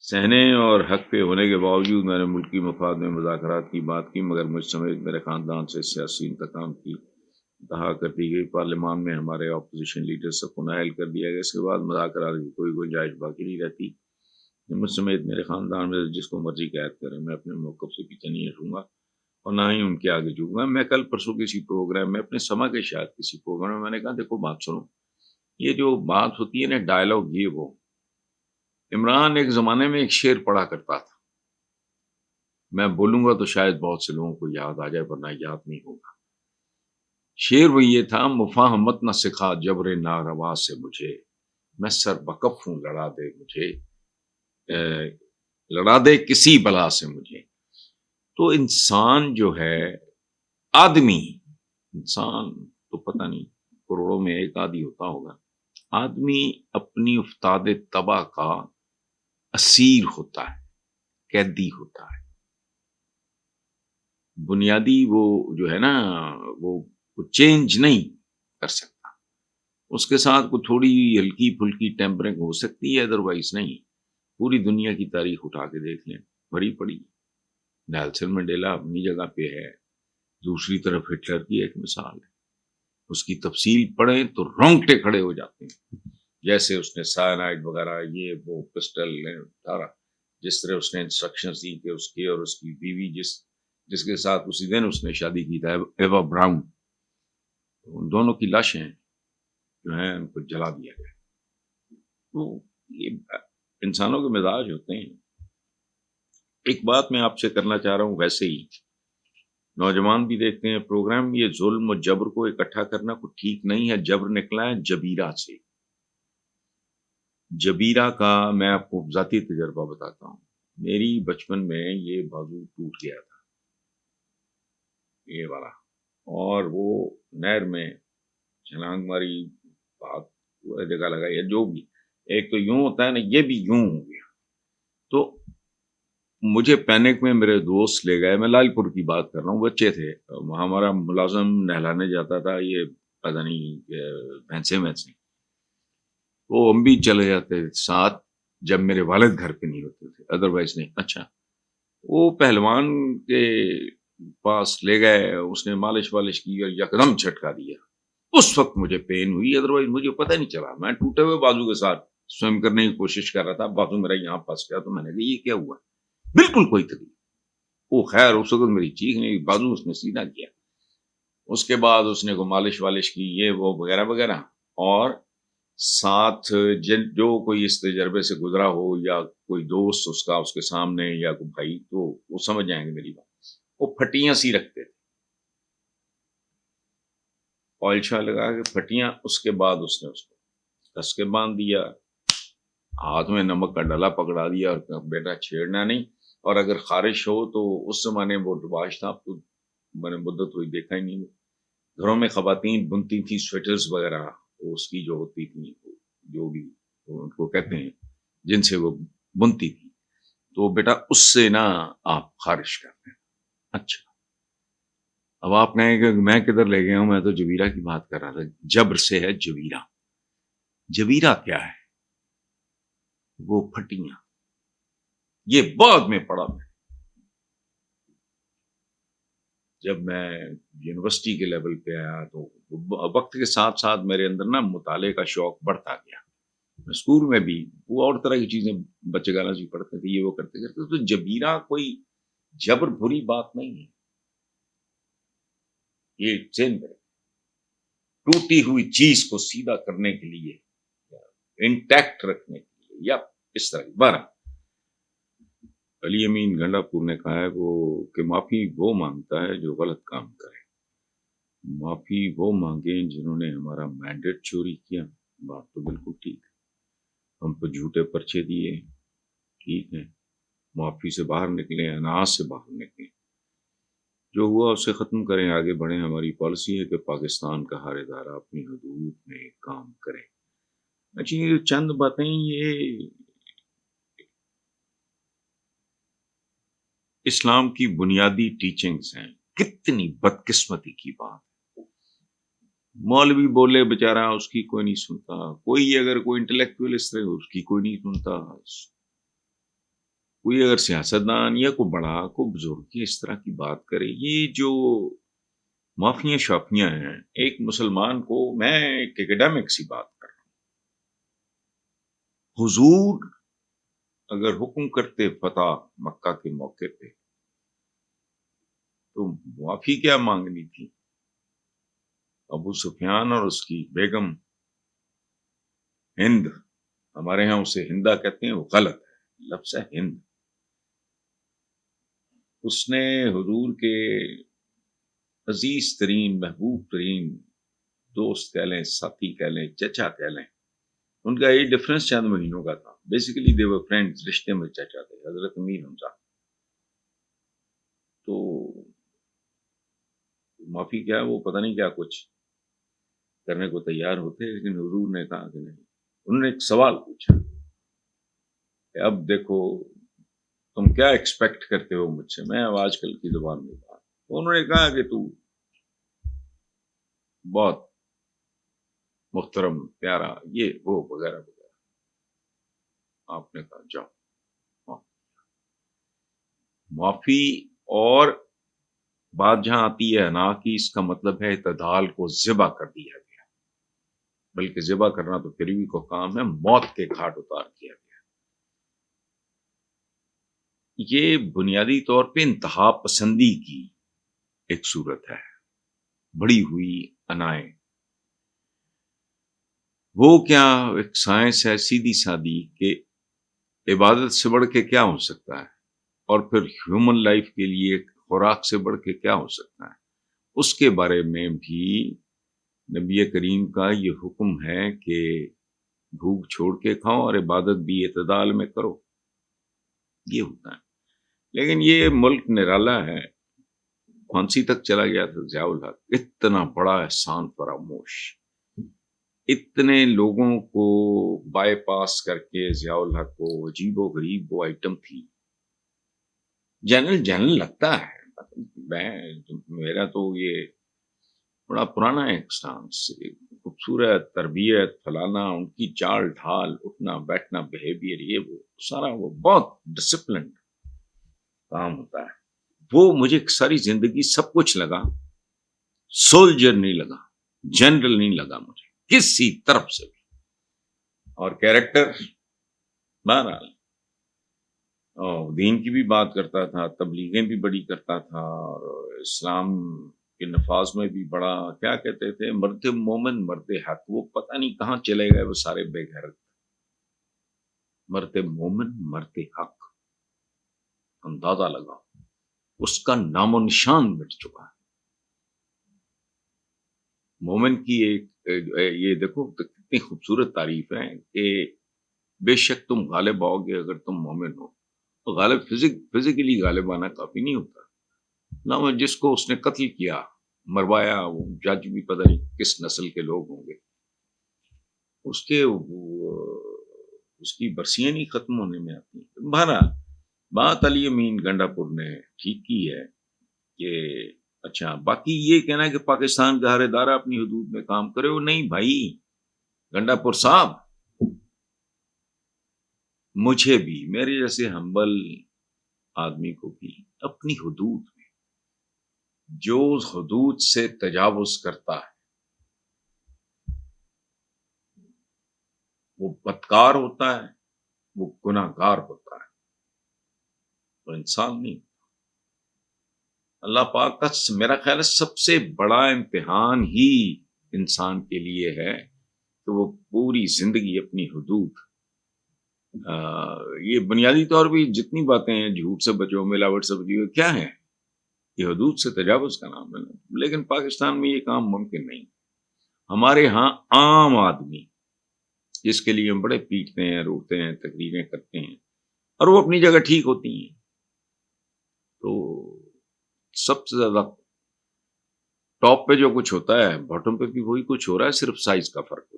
سہنے اور حق پہ ہونے کے باوجود میں نے ملکی مفاد میں مذاکرات کی بات کی، مگر مجھ سمیت میرے خاندان سے سیاسی انتقام کی انتہا کر دی گئی۔ پارلیمان میں ہمارے اپوزیشن لیڈر سب کو نااہل کر دیا گیا۔ اس کے بعد مذاکرات کی کوئی گنجائش باقی نہیں رہتی۔ مجھ سمیت میرے خاندان میں جس کو مرضی قید کرے، میں اپنے موقف سے پیچھے نہیں ہٹوں گا اور نہ ہی ان کے آگے جھکوں گا۔ میں کل پرسوں کسی پروگرام میں، اپنے سما کے شاید کسی پروگرام میں نے کہا دیکھو بات سنو، یہ جو بات ہوتی ہے نا ڈائلاگ، یہ وہ عمران ایک زمانے میں ایک شعر پڑھا کرتا تھا، میں بولوں گا تو شاید بہت سے لوگوں کو یاد آ جائے ورنہ یاد نہیں ہوگا۔ شعر وہ یہ تھا، مفاہمت نہ سکھا جبر ناروا سے مجھے، میں سر بکف ہوں لڑا دے مجھے، لڑا دے کسی بلا سے مجھے۔ تو انسان جو ہے، آدمی، انسان تو پتہ نہیں کروڑوں میں ایک آدھی ہوتا ہوگا، آدمی اپنی افتاد تباہ کا اسیر ہوتا ہے، قیدی ہوتا ہے۔ بنیادی وہ جو ہے نا، وہ چینج نہیں کر سکتا، اس کے ساتھ کوئی تھوڑی ہلکی پھلکی ٹیمپرنگ ہو سکتی ہے، ادروائز نہیں۔ پوری دنیا کی تاریخ اٹھا کے دیکھ لیں، بڑی پڑی۔ نیلسن منڈیلا اپنی جگہ پہ ہے، دوسری طرف ہٹلر کی ایک مثال ہے، اس کی تفصیل پڑھیں تو رونگٹے کھڑے ہو جاتے ہیں۔ جیسے اس نے سائنائڈ وغیرہ، یہ وہ پسٹل سارا، جس طرح اس نے انسٹرکشنز دی کہ اس کے اور اس کی بیوی جس کے ساتھ اسی دن اس نے شادی کی تھا، ایوا براؤن، ان دونوں کی لاشیں جو ہیں ان کو جلا دیا گیا۔ تو یہ انسانوں کے مزاج ہوتے ہیں۔ ایک بات میں آپ سے کرنا چاہ رہا ہوں، ویسے ہی نوجوان بھی دیکھتے ہیں پروگرام، یہ ظلم و جبر کو اکٹھا کرنا کوئی ٹھیک نہیں ہے۔ جبر نکلا ہے جبیرہ سے۔ جبیرہ کا میں آپ کو ذاتی تجربہ بتاتا ہوں۔ میری بچپن میں یہ بازو ٹوٹ گیا تھا، یہ والا، اور وہ نہر میں چھلانگ ماری، بات پورا جگہ لگا، یا جو بھی، ایک تو یوں ہوتا ہے نا، یہ بھی یوں ہو گیا۔ تو مجھے پینک میں میرے دوست لے گئے، میں لال پور کی بات کر رہا ہوں، بچے تھے وہاں، ہمارا ملازم نہلانے جاتا تھا، یہ پتہ نہیں بھینسے وہ ہم بھی چلے جاتے ساتھ جب میرے والد گھر پہ نہیں ہوتے تھے، ادروائز نہیں۔ اچھا، وہ پہلوان کے پاس لے گئے، اس نے مالش والش کی اور یکدم جھٹکا دیا۔ اس وقت مجھے پین ہوئی، ادروائز مجھے پتہ نہیں چلا۔ میں ٹوٹے ہوئے بازو کے ساتھ سوئم کرنے کی کوشش کر رہا تھا، بازو میرا یہاں پھنس گیا، تو میں نے کہا یہ کیا ہوا؟ بالکل کوئی تکلیف۔ وہ خیر اس وقت میری چیخ نہیں، بازو اس نے سیدھا کیا۔ اس کے بعد اس نے کو مالش والش کی، یہ وہ وغیرہ وغیرہ، اور ساتھ جو کوئی اس تجربے سے گزرا ہو یا کوئی دوست اس کا اس کے سامنے یا کوئی بھائی، تو وہ سمجھ جائیں گے میری بات۔ وہ پھٹیاں سی رکھتے تھے، آئل شاہ لگا کے پھٹیاں، اس کے بعد اس نے اس کو کس کے باندھ دیا، ہاتھ میں نمک کا ڈلا پکڑا دیا اور کہا بیٹا چھیڑنا نہیں، اور اگر خارش ہو تو اس زمانے وہ رواج تھا، اب تو میں نے مدت ہوئی دیکھا ہی نہیں، گھروں میں خواتین بنتی تھی سویٹرز وغیرہ، اس کی جو ہوتی تھی، جو بھی ان کو کہتے ہیں جن سے وہ بنتی تھی، تو بیٹا اس سے نہ آپ خارش کرتے ہیں۔ اچھا، اب آپ کہیں کہ میں کدھر لے گیا ہوں، میں تو جبیرہ کی بات کر رہا تھا۔ جبر سے ہے جبیرہ۔ جبیرہ کیا ہے؟ وہ پھٹیاں، یہ بعد میں پڑھا میں، جب میں یونیورسٹی کے لیول پہ آیا تو وقت کے ساتھ ساتھ میرے اندر نا مطالعے کا شوق بڑھتا گیا۔ اسکول میں بھی وہ اور طرح کی چیزیں بچے گانا سی پڑھتے تھے، یہ وہ کرتے کرتے، تو جبیرہ کوئی جبر بری بات نہیں ہے، یہ ذہن میں ٹوٹی ہوئی چیز کو سیدھا کرنے کے لیے، انٹیکٹ رکھنے کے لیے، یا اس طرح بارہ۔ علی امین گنڈا پور نے کہا ہے کہ معافی وہ مانگتا ہے جو غلط کام کرے، معافی وہ مانگیں جنہوں نے ہمارا مینڈیٹ چوری کیا۔ بات تو بالکل ٹھیک ہے، ہم کو جھوٹے پرچے دیے، ٹھیک ہے، معافی سے باہر نکلیں، اناج سے باہر نکلیں، جو ہوا اسے ختم کریں، آگے بڑھیں۔ ہماری پالیسی ہے کہ پاکستان کا ہر ادارہ اپنی حدود میں کام کرے۔ اچھا، یہ چند باتیں یہ اسلام کی بنیادی ٹیچنگز ہیں۔ کتنی بدقسمتی کی بات، مولوی بولے بیچارہ، اس کی کوئی نہیں سنتا، کوئی اگر کوئی انٹلیکچوئل اس طرح، اس کی کوئی نہیں سنتا۔ کوئی اگر سیاستدان یا کوئی بڑا کوئی بزرگ اس طرح کی بات کرے، یہ جو معافیاں شافیاں ہیں، ایک مسلمان کو، میں ایک ایکڈیمک سی بات کر رہا ہوں، حضور اگر حکم کرتے فتح مکہ کے موقع پہ تو معافی کیا مانگنی تھی؟ ابو سفیان اور اس کی بیگم ہند، ہمارے ہاں اسے ہندا کہتے ہیں، وہ غلط ہے، لفظ ہے ہند. اس نے حضور کے عزیز ترین محبوب ترین دوست کہہ لیں، ساتھی کہہ لیں، چچا کہہ لیں، ان کا یہ ڈفرنس چند مہینوں کا تھا. بیسیکلی دے ور فرینڈز، رشتے میں چچا تھے، حضرت امیر حمزہ. تو معافی کیا، وہ پتہ نہیں کیا کچھ کرنے کو تیار ہوتے، لیکن حضور نے کہا کہ نہیں. انہوں نے ایک سوال پوچھا کہ اب دیکھو تم کیا ایکسپیکٹ کرتے ہو مجھ سے، میں اب آج کل کی زبان میں بات. انہوں نے کہا کہ تو بہت محترم، پیارا، یہ وہ وغیرہ وغیرہ. آپ نے کہا جاؤ معافی. اور بات جہاں آتی ہے نا کہ اس کا مطلب ہے اعتدال کو ذبح کر دیا گیا، بلکہ ذبح کرنا تو پھر بھی کو کام ہے، موت کے گھاٹ اتار دیا گیا. یہ بنیادی طور پہ انتہا پسندی کی ایک صورت ہے، بڑی ہوئی انائیں. وہ کیا ایک سائنس ہے سیدھی سادی کہ عبادت سے بڑھ کے کیا ہو سکتا ہے، اور پھر ہیومن لائف کے لیے خوراک سے بڑھ کے کیا ہو سکتا ہے. اس کے بارے میں بھی نبی کریم کا یہ حکم ہے کہ بھوک چھوڑ کے کھاؤ اور عبادت بھی اعتدال میں کرو. یہ ہوتا ہے. لیکن یہ ملک نرالا ہے، پھانسی تک چلا گیا تھا ضیاء الحق. اتنا بڑا احسان فراموش، اتنے لوگوں کو بائی پاس کر کے ضیاء الحق کو عجیب و غریب وہ آئٹم تھی. جنرل لگتا ہے، میرا تو یہ بڑا پرانا ایکسٹانس، خوبصورت تربیت فلانا، ان کی چال ڈھال، اٹھنا بیٹھنا، بیہیویئر، یہ وہ سارا وہ بہت ڈسپلنڈ کام ہوتا ہے. وہ مجھے ساری زندگی سب کچھ لگا، سولجر نہیں لگا، جنرل نہیں لگا مجھے کسی طرف سے بھی. اور کیریکٹر بہرحال دین کی بھی بات کرتا تھا، تبلیغیں بھی بڑی کرتا تھا، اور اسلام کے نفاذ میں بھی بڑا، کیا کہتے تھے، مرد مومن مرد حق. وہ پتہ نہیں کہاں چلے گئے وہ سارے بے غیرت. مرد مومن مرد حق، اندازہ لگا اس کا نام و نشان مٹ چکا ہے. مومن کی ایک یہ دیکھو کتنی خوبصورت تعریف ہے کہ بے شک تم غالب آؤ گے اگر تم مومن ہو. تو غالب فزیکلی غالب آنا کافی نہیں ہوتا. نہ جس کو اس نے قتل کیا، مروایا، وہ جج بھی پتہ نہیں کس نسل کے لوگ ہوں گے، اس کی برسیاں نہیں ختم ہونے میں آتی. بہرحال بات علی امین گنڈا پور نے ٹھیک کی ہے کہ اچھا، باقی یہ کہنا ہے کہ پاکستان کا ہر ادارہ اپنی حدود میں کام کرے، وہ نہیں بھائی. گنڈا پور صاحب، مجھے بھی، میرے جیسے ہمبل آدمی کو بھی اپنی حدود میں، جو حدود سے تجاوز کرتا ہے وہ بدکار ہوتا ہے، وہ گناہ گار ہوتا ہے، وہ انسان نہیں. اللہ پاک کا میرا خیال ہے سب سے بڑا امتحان ہی انسان کے لیے ہے کہ وہ پوری زندگی اپنی حدود، یہ بنیادی طور پہ جتنی باتیں ہیں، جھوٹ سے بچو، ملاوٹ سے بچو، کیا ہے یہ حدود سے تجاوز کا نام ہے. لیکن پاکستان میں یہ کام ممکن نہیں. ہمارے ہاں عام آدمی جس کے لیے ہم بڑے پیٹتے ہیں، روتے ہیں، تقریریں کرتے ہیں، اور وہ اپنی جگہ ٹھیک ہوتی ہیں، تو سب سے زیادہ ٹاپ پہ جو کچھ ہوتا ہے باٹم پہ بھی وہی کچھ ہو رہا ہے، صرف سائز کا فرق ہوتا ہے.